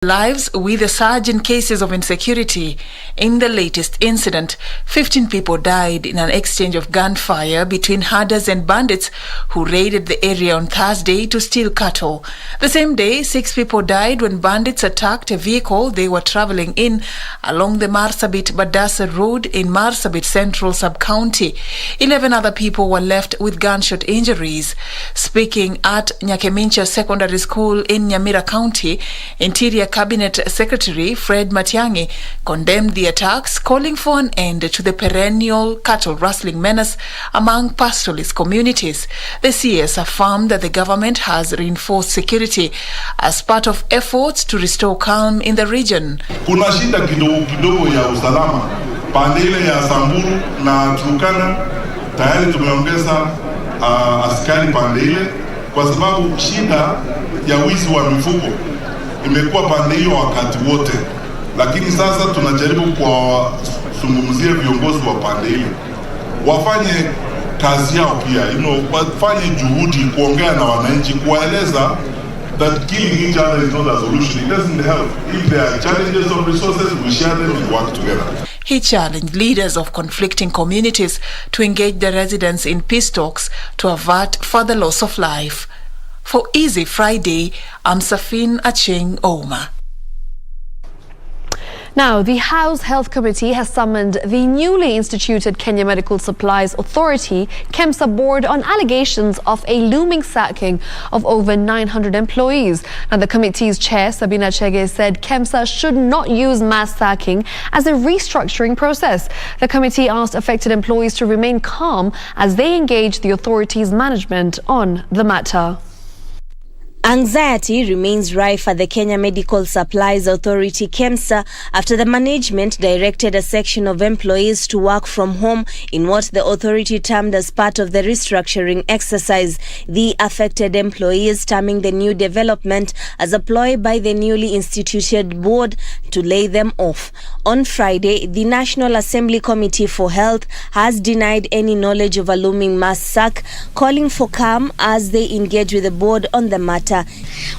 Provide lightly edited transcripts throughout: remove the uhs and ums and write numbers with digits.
Lives with a surge in cases of insecurity. In the latest incident, 15 people died in an exchange of gunfire between herders and bandits who raided the area on Thursday to steal cattle. The same day, 6 people died when bandits attacked a vehicle they were traveling in along the Marsabit-Badassa Road in Marsabit Central Sub-County. 11 other people were left with gunshot injuries. Speaking at Nyakemincha Secondary School in Nyamira County, Interior Cabinet Secretary Fred Matiang'i condemned the attacks, calling for an end to the perennial cattle rustling menace among pastoralist communities. The CS affirmed that the government has reinforced security as part of efforts to restore calm in the region. Kuna shida kidogo ya usalama pande ile ya Samburu na Turkana, tayari tumeongeza askari pande ile kwa sababu shida ya wizi wa mifugo imekuwa pande hiyo wakati wote, lakini sasa tunajaribu kuwazungumzia viongozi wa pande ile wafanye kazi yao pia, wafanye juhudi kuongea na wananchi, kuwaeleza that killing each other is not a solution. It doesn't help. If there are challenges of resources, we share them and work together. He challenged leaders of conflicting communities to engage the residents in peace talks to avert further loss of life. For Easy Friday, I'm Safin Acheng Oma. Now, the House Health Committee has summoned the newly instituted Kenya Medical Supplies Authority, Kemsa board, on allegations of a looming sacking of over 900 employees. Now, the committee's chair, Sabina Chege, said Kemsa should not use mass sacking as a restructuring process. The committee asked affected employees to remain calm as they engage the authority's management on the matter. Anxiety remains rife at the Kenya Medical Supplies Authority, Kemsa, after the management directed a section of employees to work from home in what the authority termed as part of the restructuring exercise. The affected employees terming the new development as a ploy by the newly instituted board to lay them off. On Friday, the National Assembly Committee for Health has denied any knowledge of a looming mass sack, calling for calm as they engage with the board on the matter.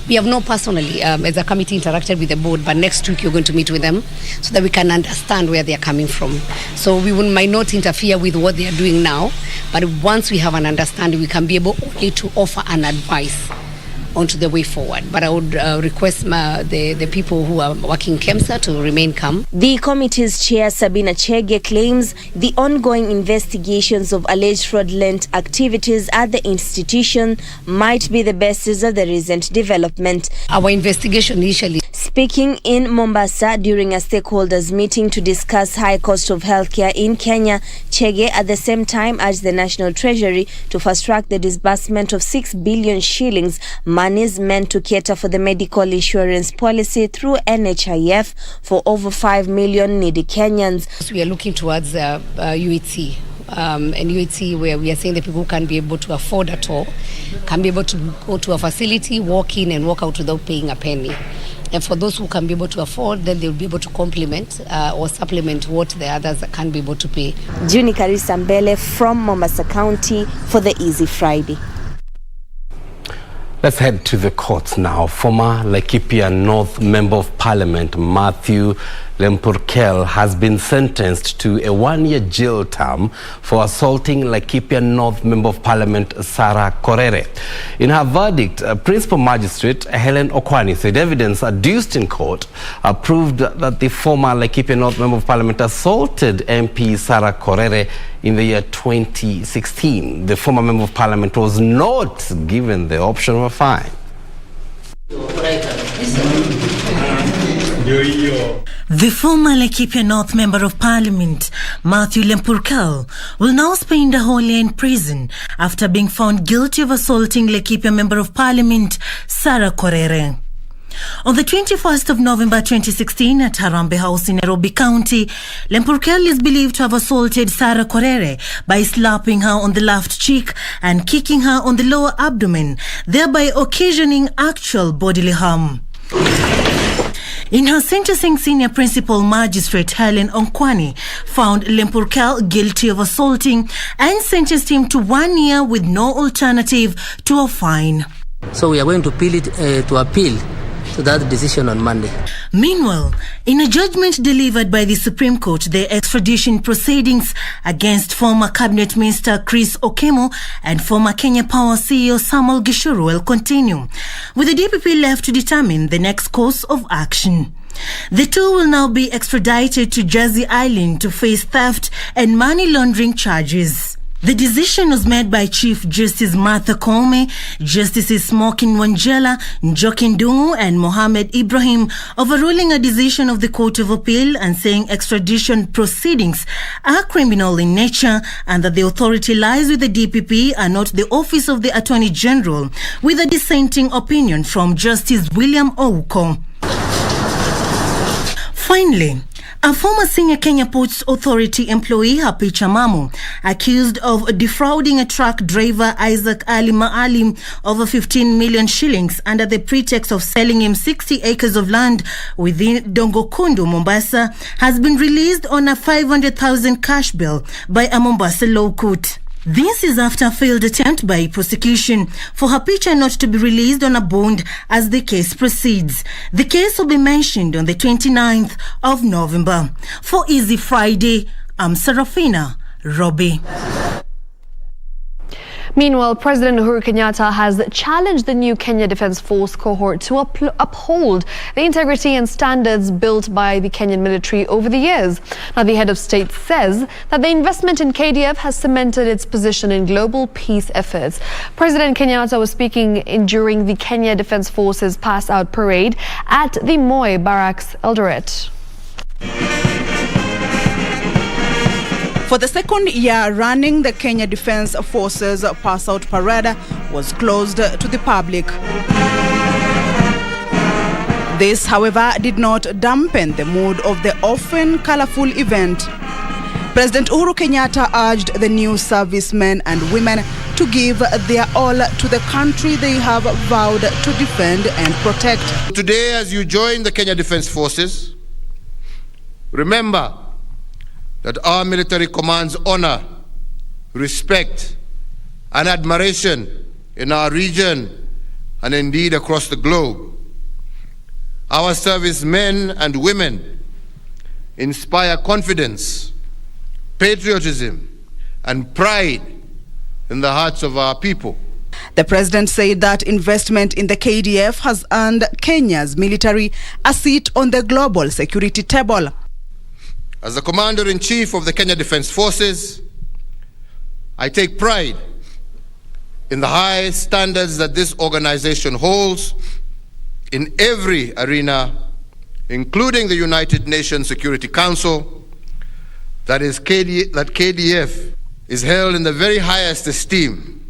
We have not personally, as a committee, interacted with the board, but next week you're going to meet with them so that we can understand where they are coming from. So we might not interfere with what they are doing now, but once we have an understanding, we can be able only to offer an advice onto the way forward. But I would request the people who are working Kemsa to remain calm. The committee's chair, Sabina Chege, claims the ongoing investigations of alleged fraudulent activities at the institution might be the basis of the recent development. Our investigation initially. Speaking in Mombasa during a stakeholders meeting to discuss high cost of healthcare in Kenya, Chege at the same time urged the National Treasury to fast-track the disbursement of 6 billion shillings, monies meant to cater for the medical insurance policy through NHIF for over 5 million needy Kenyans. We are looking towards UHC. And UHC, where we are saying the people who can be able to afford at all can be able to go to a facility, walk in and walk out without paying a penny. And for those who can be able to afford, then they'll be able to complement or supplement what the others can't be able to pay. Juni Karisa Mbele from Mombasa County for the Easy Friday. Let's head to the courts now. Former Laikipia North Member of Parliament Matthew Lempurkel has been sentenced to a 1-year jail term for assaulting Laikipia North Member of Parliament Sarah Korere. In her verdict, Principal Magistrate Helen Okwani said evidence adduced in court proved that the former Laikipia North Member of Parliament assaulted MP Sarah Korere in the year 2016. The former Member of Parliament was not given the option of a fine. The former Laikipia North Member of Parliament, Matthew Lempurkel, will now spend a whole year in prison after being found guilty of assaulting Laikipia Member of Parliament, Sarah Korere. On the 21st of November 2016 at Harambee House in Nairobi County, Lempurkel is believed to have assaulted Sarah Korere by slapping her on the left cheek and kicking her on the lower abdomen, thereby occasioning actual bodily harm. In her sentencing, Senior Principal Magistrate Helen Okwani found Lempurkel guilty of assaulting and sentenced him to 1 year with no alternative to a fine. So we are going to appeal to that decision on Monday. Meanwhile, in a judgment delivered by the Supreme Court, the extradition proceedings against former Cabinet Minister Chris Okemo and former Kenya Power CEO Samuel Gishuru will continue, with the DPP left to determine the next course of action. The two will now be extradited to Jersey Island to face theft and money laundering charges. The decision was made by Chief Justice Martha Koome, Justices Smokin Wanjala, Njoki Ndung'u and Mohammed Ibrahim, overruling a decision of the Court of Appeal and saying extradition proceedings are criminal in nature and that the authority lies with the DPP and not the Office of the Attorney General, with a dissenting opinion from Justice William Ouko. Finally, a former senior Kenya Ports Authority employee, Happy Chamamu, accused of defrauding a truck driver, Isaac Ali Maalim, over 15 million shillings under the pretext of selling him 60 acres of land within Dongokundu, Mombasa, has been released on a 500,000 cash bill by a Mombasa law court. This is after a failed attempt by prosecution for Hapicha not to be released on a bond as the case proceeds. The case will be mentioned on the 29th of November. For Easy Friday, I'm Serafina Robbie. Meanwhile, President Uhuru Kenyatta has challenged the new Kenya Defence Force cohort to uphold the integrity and standards built by the Kenyan military over the years. Now, the head of state says that the investment in KDF has cemented its position in global peace efforts. President Kenyatta was speaking during the Kenya Defence Force's pass-out parade at the Moi Barracks, Eldoret. For the second year running, the Kenya Defence Forces pass-out parade was closed to the public. This, however, did not dampen the mood of the often colourful event. President Uhuru Kenyatta urged the new servicemen and women to give their all to the country they have vowed to defend and protect. Today, as you join the Kenya Defence Forces, remember that our military commands honor, respect, and admiration in our region and indeed across the globe. Our servicemen and women inspire confidence, patriotism, and pride in the hearts of our people. The president said that investment in the KDF has earned Kenya's military a seat on the global security table. As the Commander-in-Chief of the Kenya Defence Forces, I take pride in the high standards that this organization holds in every arena, including the United Nations Security Council, that KDF is held in the very highest esteem.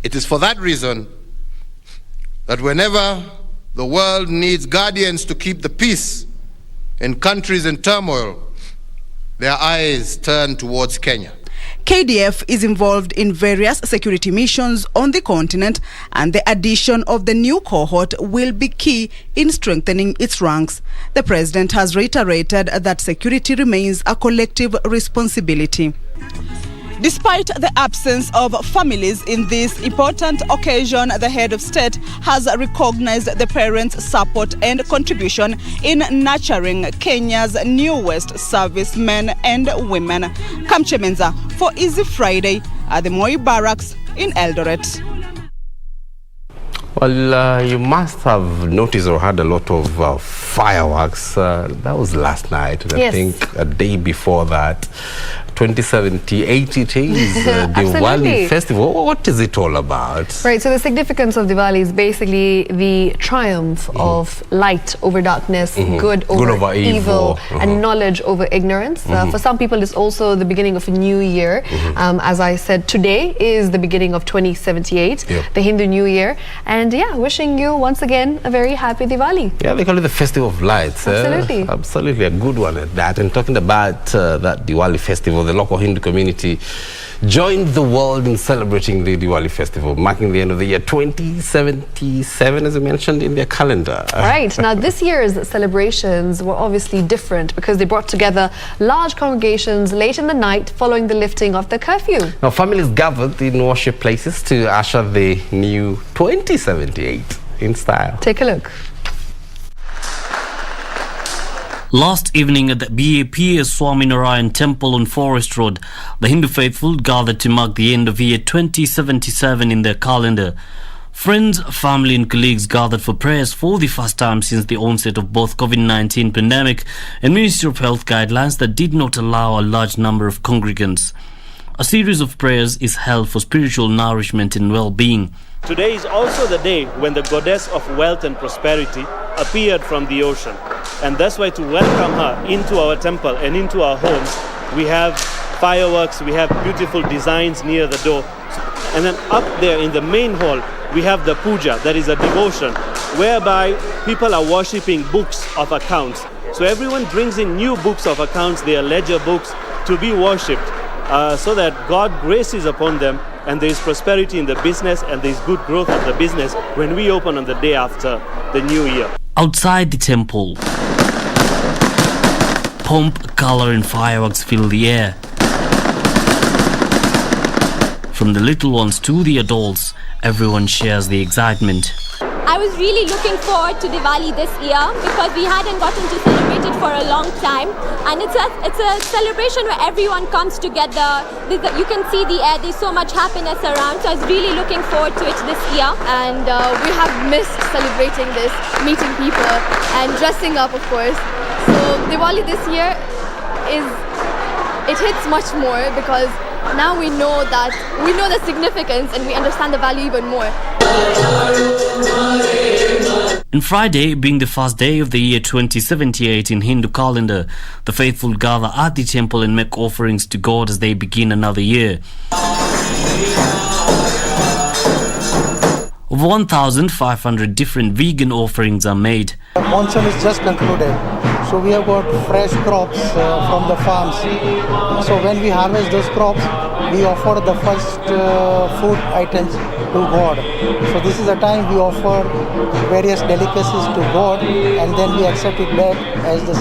It is for that reason that whenever the world needs guardians to keep the peace in countries in turmoil, their eyes turn towards Kenya. KDF is involved in various security missions on the continent, and the addition of the new cohort will be key in strengthening its ranks. The president has reiterated that security remains a collective responsibility. Despite the absence of families in this important occasion, the head of state has recognized the parents' support and contribution in nurturing Kenya's newest servicemen and women. Kamche Menza for Easy Friday at the Moi Barracks in Eldoret. Well, you must have noticed or heard a lot of fireworks. That was last night. Yes. I think a day before that. 2078 it is Diwali festival. What is it all about? Right, so the significance of Diwali is basically the triumph of light over darkness, good over evil, and knowledge over ignorance. For some people, it's also the beginning of a new year. As I said, today is the beginning of 2078, the Hindu New Year. And yeah, wishing you once again a very happy Diwali. Yeah, they call it the Festival of Lights. Absolutely. Absolutely, a good one at that. And talking about that Diwali festival, the local Hindu community joined the world in celebrating the Diwali festival, marking the end of the year 2077, as I mentioned in their calendar. Right. Now, this year's celebrations were obviously different because they brought together large congregations late in the night following the lifting of the curfew. Now, families gathered in worship places to usher the new 2078 in style. Take a look. Last evening at the BAP Swaminarayan Temple on Forest Road, the Hindu faithful gathered to mark the end of year 2077 in their calendar. Friends, family and colleagues gathered for prayers for the first time since the onset of both COVID-19 pandemic and Ministry of Health guidelines that did not allow a large number of congregants. A series of prayers is held for spiritual nourishment and well-being. Today is also the day when the goddess of wealth and prosperity appeared from the ocean. And that's why to welcome her into our temple and into our homes, we have fireworks, we have beautiful designs near the door. And then up there in the main hall, we have the puja, that is a devotion, whereby people are worshipping books of accounts. So everyone brings in new books of accounts, their ledger books, to be worshipped, so that God graces upon them and there is prosperity in the business and there is good growth of the business when we open on the day after the new year. Outside the temple, pomp, color and fireworks fill the air. From the little ones to the adults, everyone shares the excitement. I was really looking forward to Diwali this year because we hadn't gotten to celebrate it for a long time, and it's a celebration where everyone comes together. You can see the air, there's so much happiness around, so I was really looking forward to it this year. And we have missed celebrating this, meeting people and dressing up, of course. So Diwali this year it hits much more because now we know the significance and we understand the value even more. And Friday, being the first day of the year 2078 in Hindu calendar, the faithful gather at the temple and make offerings to God as they begin another year. Over 1,500 different vegan offerings are made. The monsoon is just concluded, so we have got fresh crops from the farms. So when we harvest those crops, we offer the first food items to God. So this is a time we offer various delicacies to God and then we accept it back as the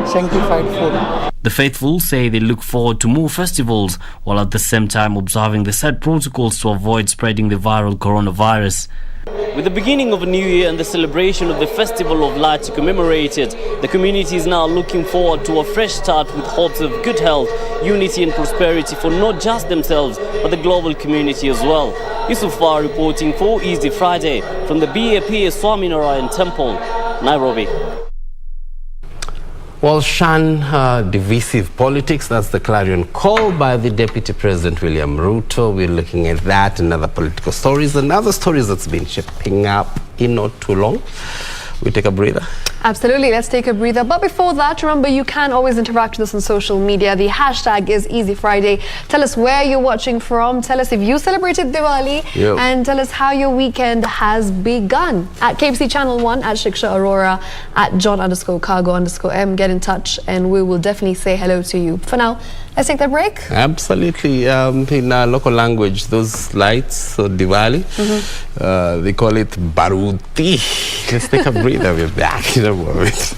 sanctified food. The faithful say they look forward to more festivals while at the same time observing the set protocols to avoid spreading the viral coronavirus. With the beginning of a new year and the celebration of the Festival of Light to commemorate it, the community is now looking forward to a fresh start with hopes of good health, unity and prosperity for not just themselves but the global community as well. Yusuf Far reporting for Easy Friday from the BAP Swaminarayan Temple, Nairobi. Well, shun divisive politics. That's the clarion call by the Deputy President William Ruto. We're looking at that and other political stories and other stories that's been shaping up in not too long. We take a breather. Absolutely, let's take a breather. But before that, remember you can always interact with us on social media. The hashtag is Easy Friday. Tell us where you're watching from. Tell us if you celebrated Diwali. Yep. And tell us how your weekend has begun. At KBC Channel 1, at Shiksha Arora, at John_Kago_M. Get in touch and we will definitely say hello to you. For now, let's take that break. Absolutely. In local language, those lights, so Diwali, they call it Baruti. Let's take a breather. We're back in a moment.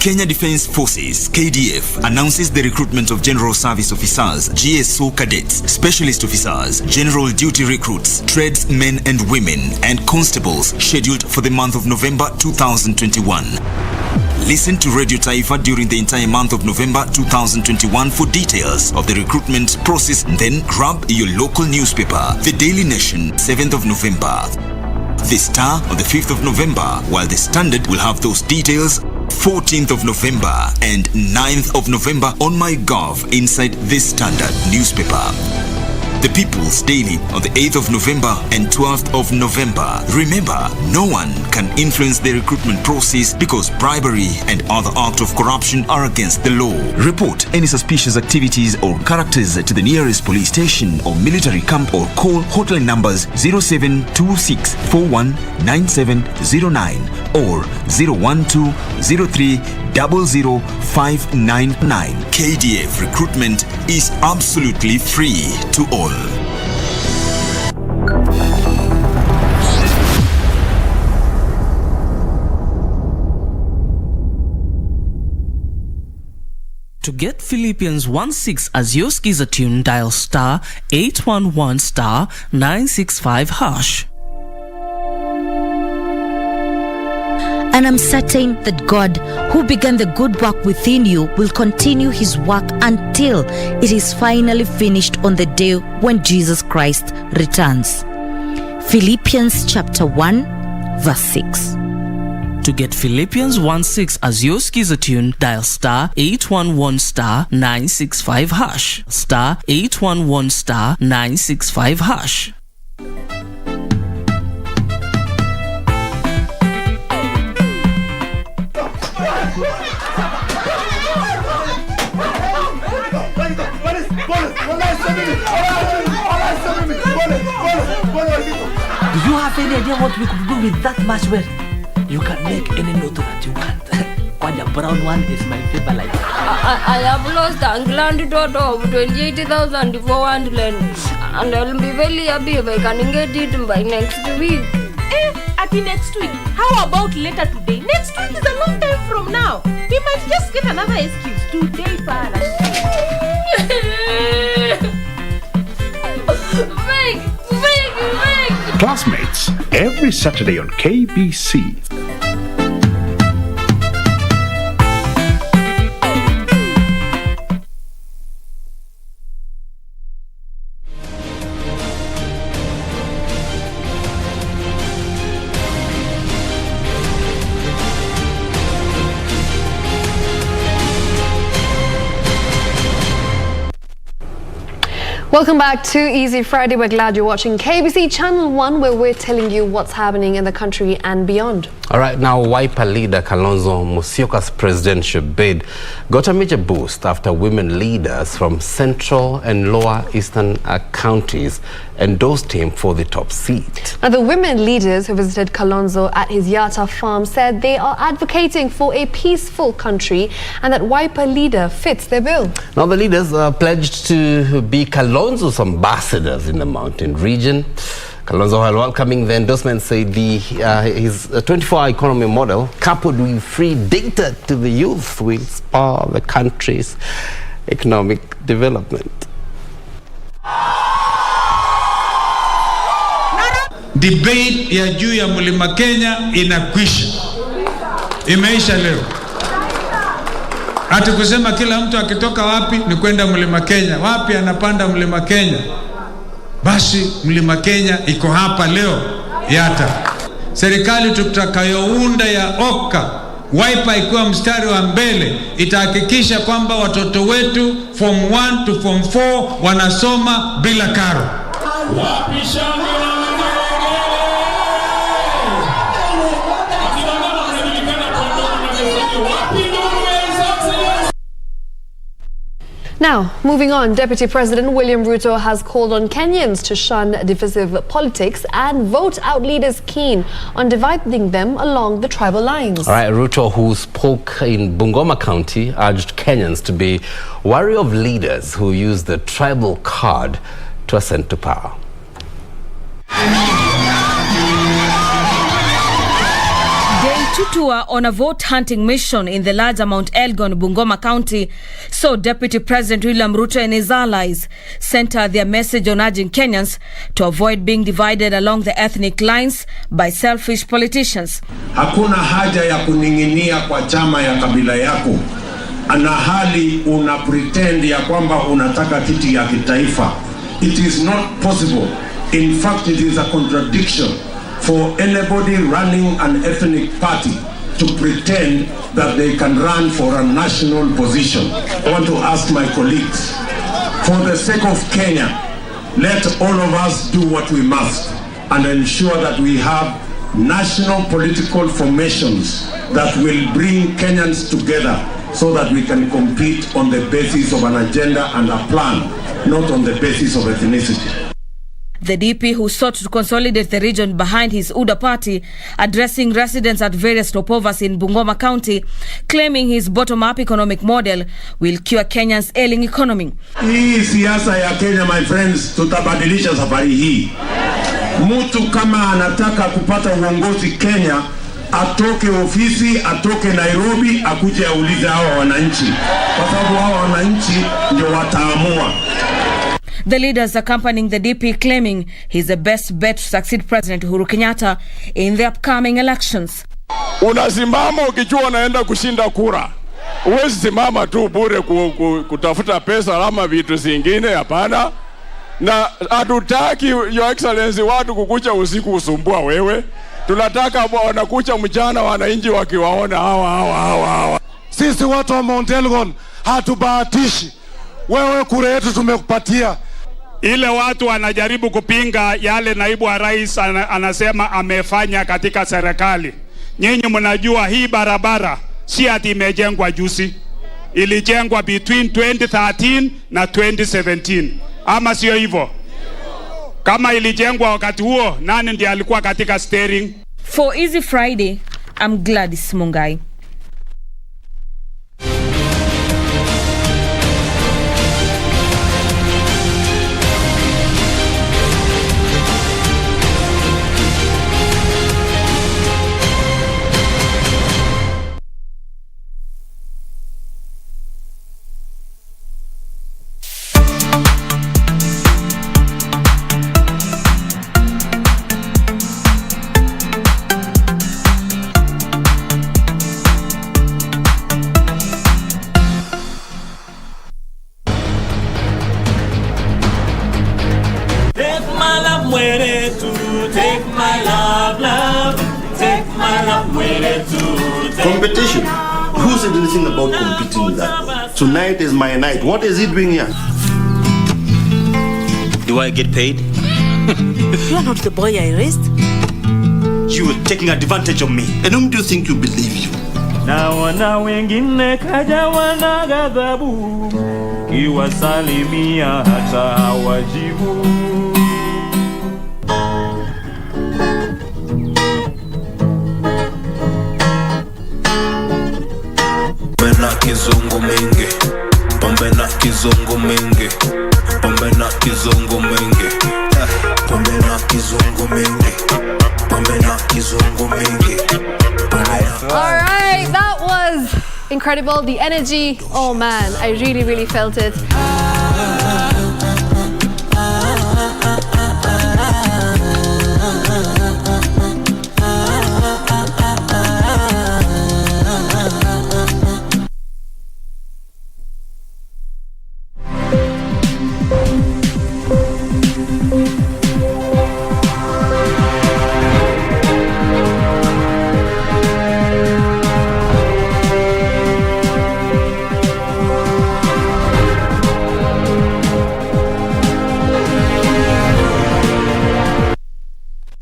Kenya Defence Forces, KDF, announces the recruitment of General Service Officers, GSO Cadets, Specialist Officers, General Duty Recruits, Tradesmen and Women, and Constables scheduled for the month of November 2021. Listen to Radio Taifa during the entire month of November 2021 for details of the recruitment process. Then grab your local newspaper, The Daily Nation, 7th of November. The Star on the 5th of November, while The Standard will have those details 14th of November and 9th of November on MyGov inside The Standard newspaper. The People's Daily on the 8th of November and 12th of November. Remember, no one can influence the recruitment process because bribery and other acts of corruption are against the law. Report any suspicious activities or characters to the nearest police station or military camp or call hotline numbers 0726419709 or 01203000599. KDF recruitment is absolutely free to all. To get Philippians 1-6 as your Skiza tune, dial star 811 star 965 hash. And I'm certain that God, who began the good work within you, will continue his work until it is finally finished on the day when Jesus Christ returns. Philippians chapter 1, verse 6. To get Philippians 1-6 as your Skiza tune, dial star 811 star 965 hash. Star 811 star 965 hash. Do you have any idea what we could do with that much wealth? You can make any note that you want. One the brown one is my favorite. I have lost a grand total of 28,400 and I'll be very happy if I can get it by next week. At the next week? How about later today? Next week is a long time from now. We might just get another excuse. Today, Farah. Classmates, every Saturday on KBC. Welcome back to Easy Friday. We're glad you're watching KBC Channel 1, where we're telling you what's happening in the country and beyond. All right, now Wiper leader Kalonzo Musyoka's presidential bid got a major boost after women leaders from central and lower eastern counties endorsed him for the top seat. Now, the women leaders who visited Kalonzo at his Yatta farm said they are advocating for a peaceful country and that Wiper leader fits their bill. Now, the leaders pledged to be Kalonzo's ambassadors in the mountain region. Kalonzo, while welcoming the endorsement, said his 24-hour economy model, coupled with free data to the youth, will spur the country's economic development. Debate ya juu ya Mlima Kenya inakwisha. Imeisha leo. Hata kusema kila mtu akitoka wapi ni kwenda Mlima Kenya. Wapi anapanda Mlima Kenya? Basi Mlima Kenya iko hapa leo Yatta. Serikali tutakayounda ya Oka, Wiper ikiwa mstari wa mbele, itahakikisha kwamba watoto wetu form 1 to form 4 wanasoma bila karo. Wapi shangwe na Now, moving on, Deputy President William Ruto has called on Kenyans to shun divisive politics and vote out leaders keen on dividing them along the tribal lines. All right, Ruto, who spoke in Bungoma County, urged Kenyans to be wary of leaders who use the tribal card to ascend to power. Day Tutua on a vote-hunting mission in the larger Mount Elgon, Bungoma County, so Deputy President William Ruto and his allies centered their message on urging Kenyans to avoid being divided along the ethnic lines by selfish politicians. Hakuna haja ya kuning'inia kwa chama ya kabila yako, ana hali una pretend ya kwamba unataka kiti ya kitaifa. It is not possible. In fact, it is a contradiction for anybody running an ethnic party to pretend that they can run for a national position. I want to ask my colleagues, for the sake of Kenya, let all of us do what we must and ensure that we have national political formations that will bring Kenyans together so that we can compete on the basis of an agenda and a plan, not on the basis of ethnicity. The DP, who sought to consolidate the region behind his UDA party, addressing residents at various stopovers in Bungoma County, claiming his bottom-up economic model will cure Kenya's ailing economy. Hii siasa ya Kenya, my friends, tutabadilisha safari hii. Mtu kama anataka kupata uongozi Kenya, atoke ofisi, atoke Nairobi, akuje aulize hawa wananchi. Kwa sababu hawa wananchi ndio wataamua. The leaders accompanying the DP claiming he's the best bet to succeed President Uhuru Kenyatta in the upcoming elections. Unasimama ukijua unaenda kushinda kura. Huwezi simama tu bure kutafuta pesa ama vitu zingine, hapana. Na hatutaki Your Excellency watu kukucha usiku usumbua wewe. Tunataka wanakucha mchana wananchi wakiwaona hawa. Sisi watu wa Mount Elgon hatubahatishi. Wewe kura yetu tumekupatia. Ile watu wanajaribu kupinga yale naibu wa rais anasema amefanya katika serikali. Nyinyi mnajua hii barabara si ati imejengwa juzi. Ilijengwa between 2013 na 2017. Ama sio hivyo? Kama ilijengwa wakati huo, nani ndiye alikuwa katika steering? For Easy Friday, I'm Gladys Mungai. Competition? Who said anything about competing with that? Tonight is my night. What is he doing here? Do I get paid? You are not the boy I raised. You are taking advantage of me. And whom do you think you believe you? Na wana wengine kaja wana ghadhabu, kiwasalimia hata hawajibu. Kizungu mingi, pombe na kizungu mingi, pombe na kizungu mingi, pombe na kizungu mingi, pombe na kizungu mingi. All right, that was incredible. The energy, oh man, I really felt it.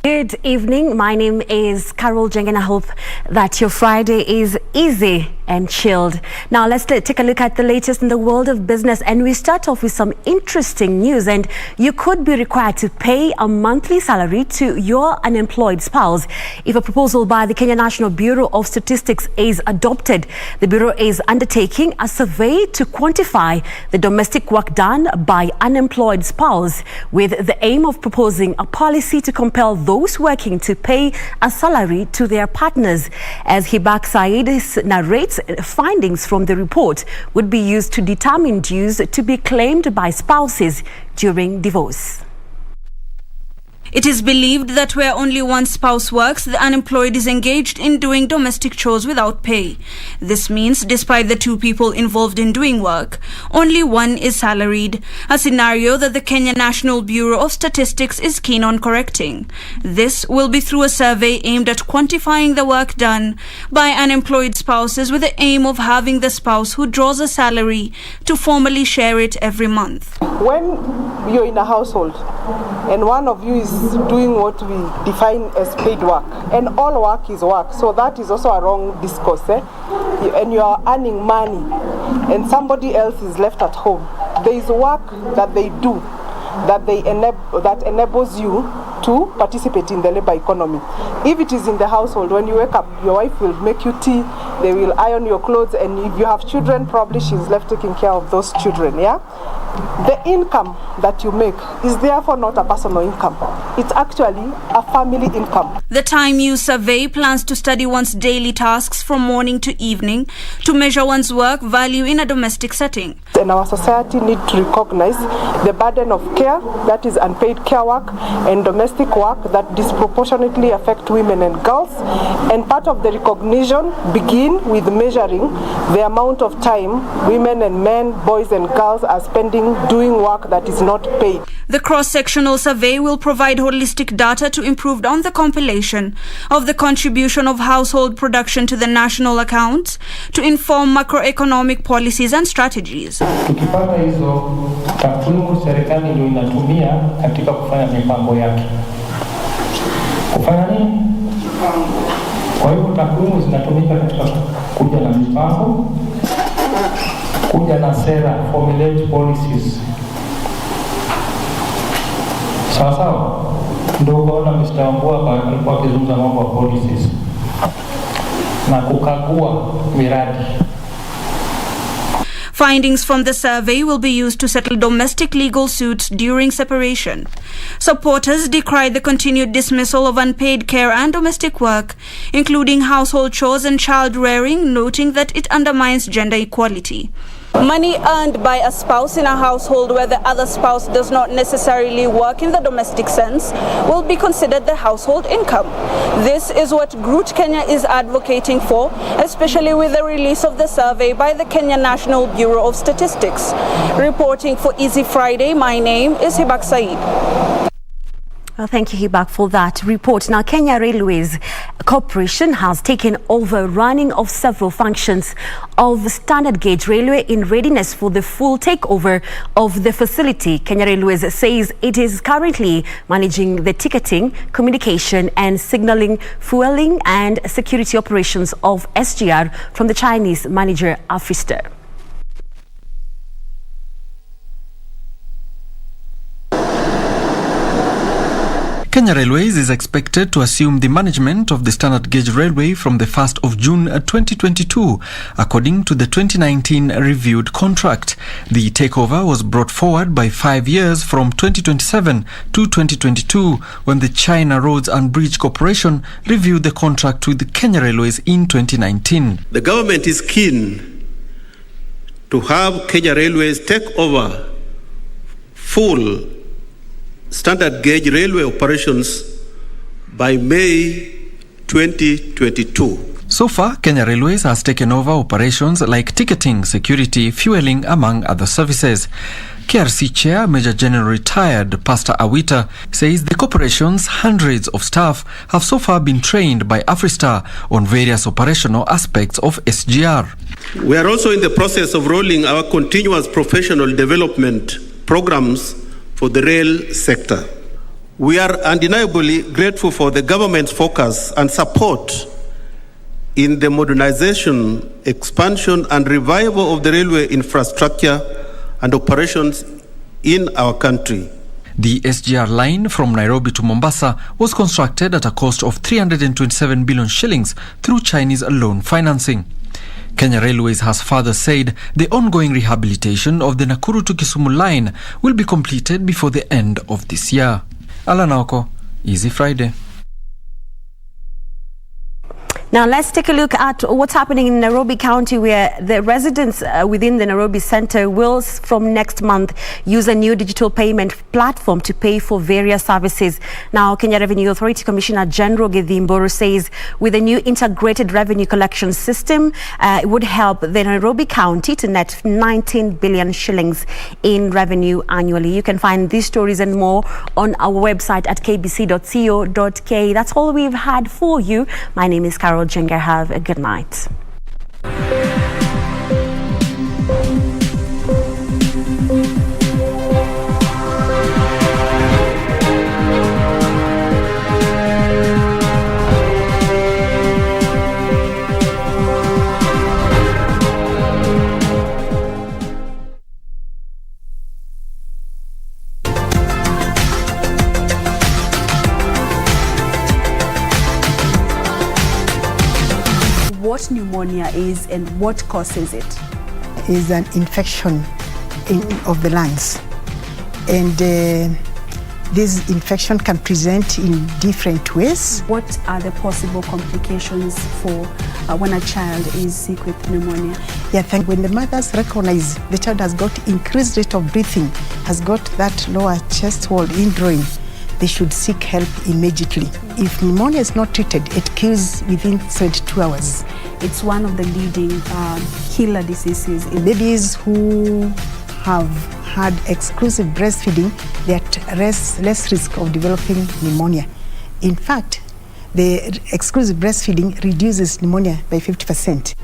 Good evening. My name is Carol Jeng, and I hope that your Friday is easy and chilled. Now let's take a look at the latest in the world of business, and we start off with some interesting news. And you could be required to pay a monthly salary to your unemployed spouse if a proposal by the Kenya National Bureau of Statistics is adopted. The Bureau is undertaking a survey to quantify the domestic work done by unemployed spouse, with the aim of proposing a policy to compel those working to pay a salary to their partners. As Hibak Said narrates, findings from the report would be used to determine dues to be claimed by spouses during divorce. It is believed that where only one spouse works, the unemployed is engaged in doing domestic chores without pay. This means, despite the two people involved in doing work, only one is salaried, a scenario that the Kenya National Bureau of Statistics is keen on correcting. This will be through a survey aimed at quantifying the work done by unemployed spouses with the aim of having the spouse who draws a salary to formally share it every month. When you're in a household and one of you is doing what we define as paid work, and all work is work, so that is also a wrong discourse, and you are earning money and somebody else is left at home, there is work that they do that enables you to participate in the labor economy. If it is in the household, when you wake up, your wife will make you tea, they will iron your clothes, and if you have children, probably she's left taking care of those children. The income that you make is therefore not a personal income. It's actually a family income. The Time Use Survey plans to study one's daily tasks from morning to evening to measure one's work value in a domestic setting. And our society needs to recognize the burden of care, that is unpaid care work, and domestic work that disproportionately affect women and girls. And part of the recognition begin with measuring the amount of time women and men, boys and girls are spending doing work that is not paid. The cross-sectional survey will provide holistic data to improve on the compilation of the contribution of household production to the national accounts to inform macroeconomic policies and strategies. Tukipata hizo takwimu, serikali ndio inatumia katika kufanya mipango yake. Kufanya nini? Kwa hiyo takwimu zinatumika katika kuja na mipango, kuja na sera, formulate policies. Sawa, ndio ukaona Mr. Wambua alikuwa akizungumza mambo ya policies na kukagua miradi. Findings from the survey will be used to settle domestic legal suits during separation. Supporters decried the continued dismissal of unpaid care and domestic work, including household chores and child rearing, noting that it undermines gender equality. Money earned by a spouse in a household where the other spouse does not necessarily work in the domestic sense will be considered the household income. This is what Groot Kenya is advocating for, especially with the release of the survey by the Kenya National Bureau of Statistics. Reporting for Easy Friday, my name is Hibak Said. Well, thank you, Hibak, for that report. Now, Kenya Railways Corporation has taken over running of several functions of standard gauge railway in readiness for the full takeover of the facility. Kenya Railways says it is currently managing the ticketing, communication and signaling, fueling and security operations of SGR from the Chinese manager Afrister. Kenya Railways is expected to assume the management of the standard gauge railway from the 1st of June 2022, according to the 2019 reviewed contract. The takeover was brought forward by 5 years from 2027 to 2022, when the China Roads and Bridge Corporation reviewed the contract with Kenya Railways in 2019. The government is keen to have Kenya Railways take over full standard gauge railway operations by May 2022. So far, Kenya Railways has taken over operations like ticketing, security, fueling, among other services. KRC Chair, Major General Retired Pastor Awita, says the corporation's hundreds of staff have so far been trained by Afrista on various operational aspects of SGR. We are also in the process of rolling our continuous professional development programs for the rail sector. We are undeniably grateful for the government's focus and support in the modernization, expansion and revival of the railway infrastructure and operations in our country. The SGR line from Nairobi to Mombasa was constructed at a cost of 327 billion shillings through Chinese loan financing. Kenya Railways has further said the ongoing rehabilitation of the Nakuru to Kisumu line will be completed before the end of this year. Alan Oko, Easy Friday. Now let's take a look at what's happening in Nairobi County, where the residents within the Nairobi Centre will from next month use a new digital payment platform to pay for various services. Now Kenya Revenue Authority Commissioner General Githimboro says with a new integrated revenue collection system, it would help the Nairobi County to net 19 billion shillings in revenue annually. You can find these stories and more on our website at kbc.co.ke. That's all we've had for you. My name is Carol Jenger. Have a good night. What pneumonia is and what causes it? Is an infection of the lungs, and this infection can present in different ways. What are the possible complications for when a child is sick with pneumonia? Yeah, when the mothers recognize the child has got increased rate of breathing, has got that lower chest wall indrawing, they should seek help immediately. If pneumonia is not treated, it kills within 72 hours. It's one of the leading killer diseases. Babies who have had exclusive breastfeeding, they're at less risk of developing pneumonia. In fact, the exclusive breastfeeding reduces pneumonia by 50%.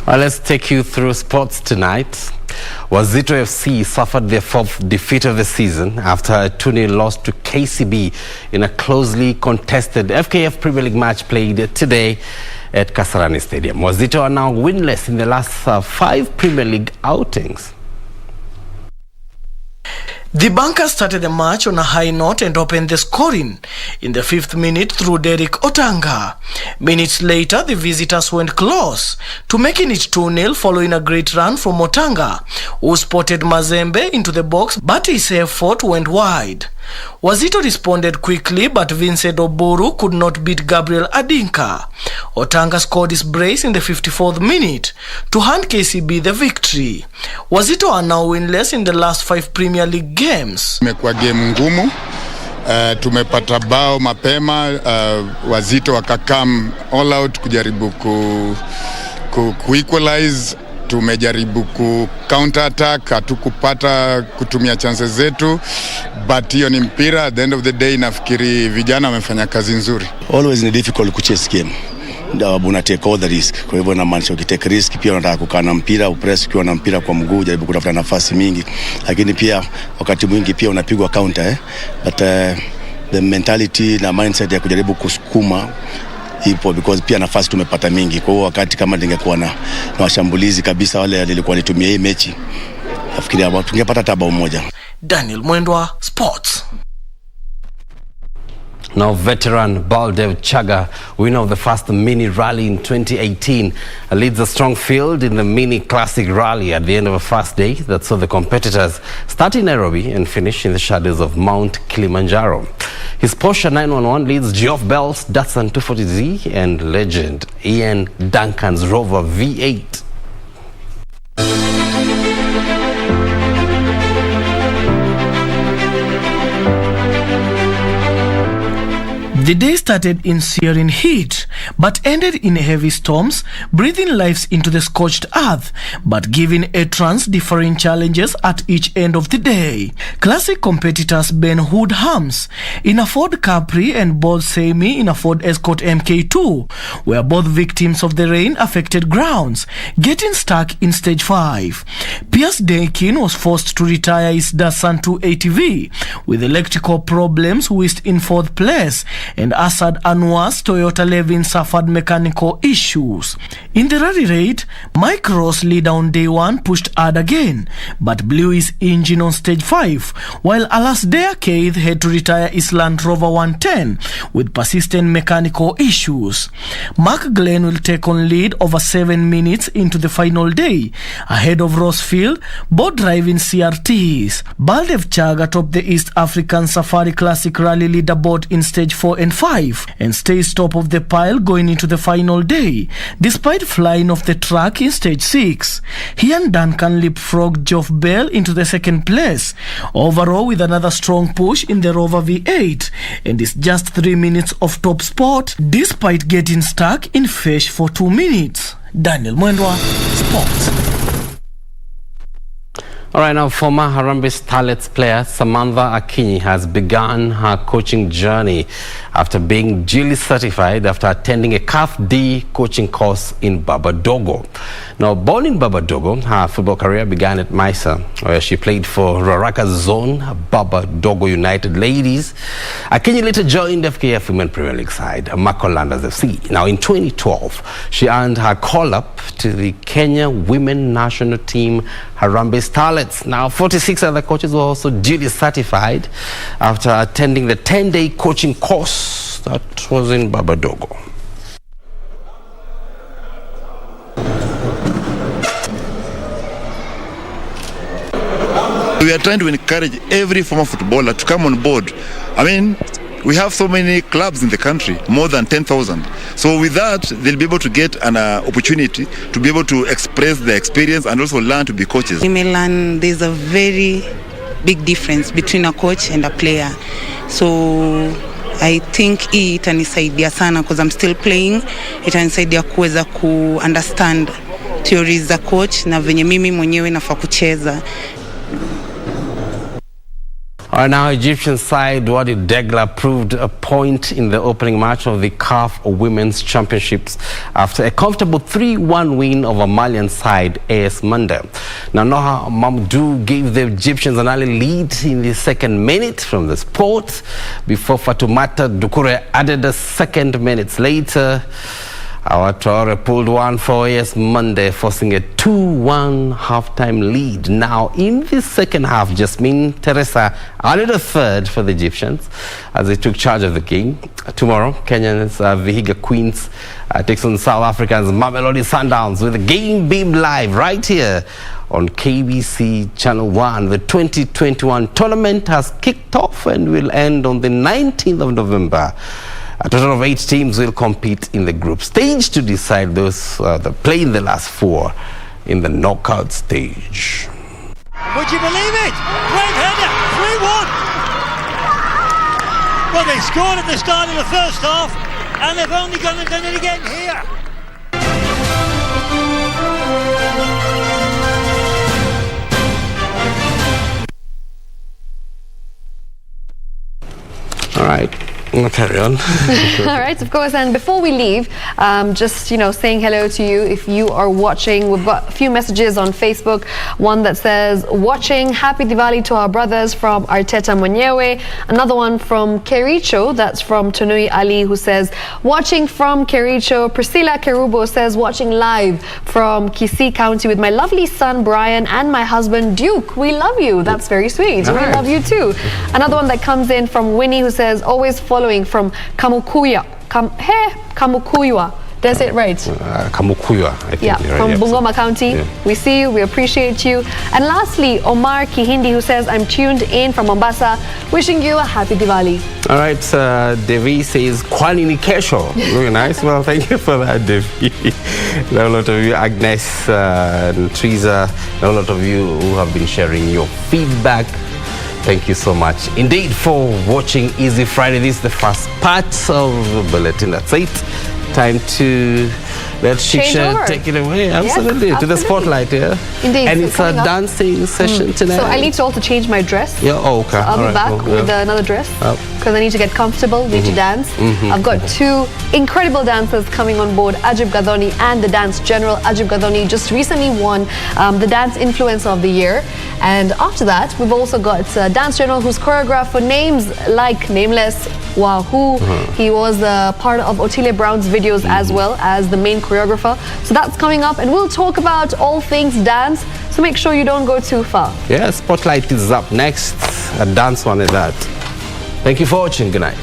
Well, let's take you through sports tonight. Wazito FC suffered their fourth defeat of the season after a 2-0 loss to KCB in a closely contested FKF Premier League match played today at Kasarani Stadium. Wazito are now winless in the last 5 Premier League outings. The Bankers started the match on a high note and opened the scoring in the 5th minute through Derek Otanga. Minutes later, the visitors went close to making it 2-0 following a great run from Otanga, who spotted Mazembe into the box, but his effort went wide. Wazito responded quickly, but Vincent Oburu could not beat Gabriel Adinka. Otanga scored his brace in the 54th minute to hand KCB the victory. Wazito are now winless in the last 5 Premier League games. Imekuwa game ngumu. Tumepata bao mapema, Wazito wakakam all out kujaribu ku equalize. Tumejaribu ku counter attack, hatukupata kutumia chances zetu, but hiyo ni mpira. At the end of the day, nafikiri vijana wamefanya kazi nzuri. Always ni difficult kuchase game. Una take all the risk. Kwa hivyo na maanisha ukitake risk pia unataka kukaa na mpira, upress ukiwa na mpira kwa mguu, jaribu kutafuta nafasi mingi. Lakini pia wakati mwingi pia unapigwa counter but the mentality na mindset ya kujaribu kusukuma ipo, because pia nafasi tumepata mingi. Kwa hiyo wakati kama ningekuwa na washambulizi kabisa wale walikuwa nitumia hii mechi, nafikiri tungepata taba moja. Daniel Mwendwa, Sports. Now, veteran Baldev Chaga, winner of the first mini rally in 2018, leads a strong field in the mini classic rally at the end of a first day that saw the competitors start in Nairobi and finish in the shadows of Mount Kilimanjaro. His Porsche 911 leads Geoff Bell's Datsun 240Z and legend Ian Duncan's Rover V8. The day started in searing heat, but ended in heavy storms, breathing lives into the scorched earth, but giving A-Trans differing challenges at each end of the day. Classic competitors Ben Hood Hams in a Ford Capri and Bob Semi in a Ford Escort MK2 were both victims of the rain-affected grounds, getting stuck in stage 5. Pierce Dakin was forced to retire his Datsun 280V with electrical problems, whisked in 4th place, and Asad Anwar's Toyota Levin suffered mechanical issues. In the rally raid, Mike Ross, leader on day 1, pushed hard again, but blew his engine on stage 5, while Alasdair Keith had to retire his Land Rover 110 with persistent mechanical issues. Mark Glenn will take on lead over 7 minutes into the final day, ahead of Rossfield, both driving CRTs. Baldev Chaga topped the East African Safari Classic Rally leaderboard in stage 4 and 5 and stays top of the pile going into the final day, despite flying off the track in stage 6. He and Duncan leapfrogged Geoff Bell into the second place, overall with another strong push in the Rover V8, and is just 3 minutes off top spot despite getting stuck in fish for 2 minutes. Daniel Mwendwa, Sports. All right, now former Harambee Starlets player Samantha Akinyi has begun her coaching journey after being duly certified after attending a CAF D coaching course in Babadogo. Now, born in Babadogo, her football career began at Maisa, where she played for Raraka Zone Babadogo United Ladies. Akinyi later joined FKF Women Premier League side, Makolandas FC. Now, in 2012, she earned her call-up to the Kenya Women National Team Harambee Starlets. Now, 46 other coaches were also duly certified after attending the 10-day coaching course that was in Babadogo. We are trying to encourage every former footballer to come on board. I mean, we have so many clubs in the country, more than 10,000. So with that, they'll be able to get an opportunity to be able to express their experience and also learn to be coaches. You may learn there's a very big difference between a coach and a player. So I think hii itanisaidia sana because I'm still playing. Itanisaidia kuweza ku understand theories za coach na venye mimi mwenyewe nafaa kucheza. All right, now Egyptian side Wadi Degla proved a point in the opening match of the CAF Women's Championships after a comfortable 3-1 win over Malian side AS Manda. Now Noha Mamdou gave the Egyptians an early lead in the second minute from the spot before Fatoumata Doucouré added the second minutes later. Our Traore pulled one for AS Monday, forcing a 2-1 halftime lead. Now, in the second half, Jasmine Teresa added a third for the Egyptians as they took charge of the game. Tomorrow, Kenyans Vihiga Queens takes on South Africa's Mamelodi Sundowns with the game beamed live right here on KBC Channel 1. The 2021 tournament has kicked off and will end on the 19th of November. A total of 8 teams will compete in the group stage to decide those that play in the last 4 in the knockout stage. Would you believe it? Great header, 3-1. Well, they scored at the start of the first half, and they've only gone and done it again here. All right. We'll carry on. All right, of course. And before we leave, just, saying hello to you if you are watching. We've got a few messages on Facebook. One that says, watching, happy Diwali to our brothers from Arteta Mwenyewe. Another one from Kericho, that's from Tunui Ali, who says, watching from Kericho. Priscilla Kerubo says, watching live from Kisii County with my lovely son, Brian, and my husband, Duke. We love you. That's very sweet. We love you too. Another one that comes in from Winnie, who says, always following from Kamukuywa. Did I say it right? Kamukuywa, I think. Yeah, right, from yeah. Bungoma County. Yeah. We see you, we appreciate you. And lastly, Omar Kihindi, who says, I'm tuned in from Mombasa, wishing you a happy Diwali. All right, Devi says, Kwani ni kesho. Very nice. Well, thank you for that, Devi. There are a lot of you, Agnes and Teresa, there are a lot of you who have been sharing your feedback. Thank you so much indeed for watching Easy Friday. This is the first part of the bulletin. That's it. Time to let Shiksha take it away. Absolutely. Yes, to the spotlight, yeah? Indeed. And it's a dancing session tonight. So I need to also change my dress. Yeah, okay. So I'll be back with another dress because I need to get comfortable, need to dance. I've got 2 incredible dancers coming on board, Ajib Gadoni and the Dance General. Ajib Gadoni just recently won the Dance Influencer of the Year. And after that, we've also got Dance General, who's choreographed for names like Nameless, Wahoo. He was part of Ottilia Brown's videos as well as the main choreographer. So that's coming up, and we'll talk about all things dance. So make sure you don't go too far. Yeah, Spotlight is up next. A dance one is that. Thank you for watching. Good night.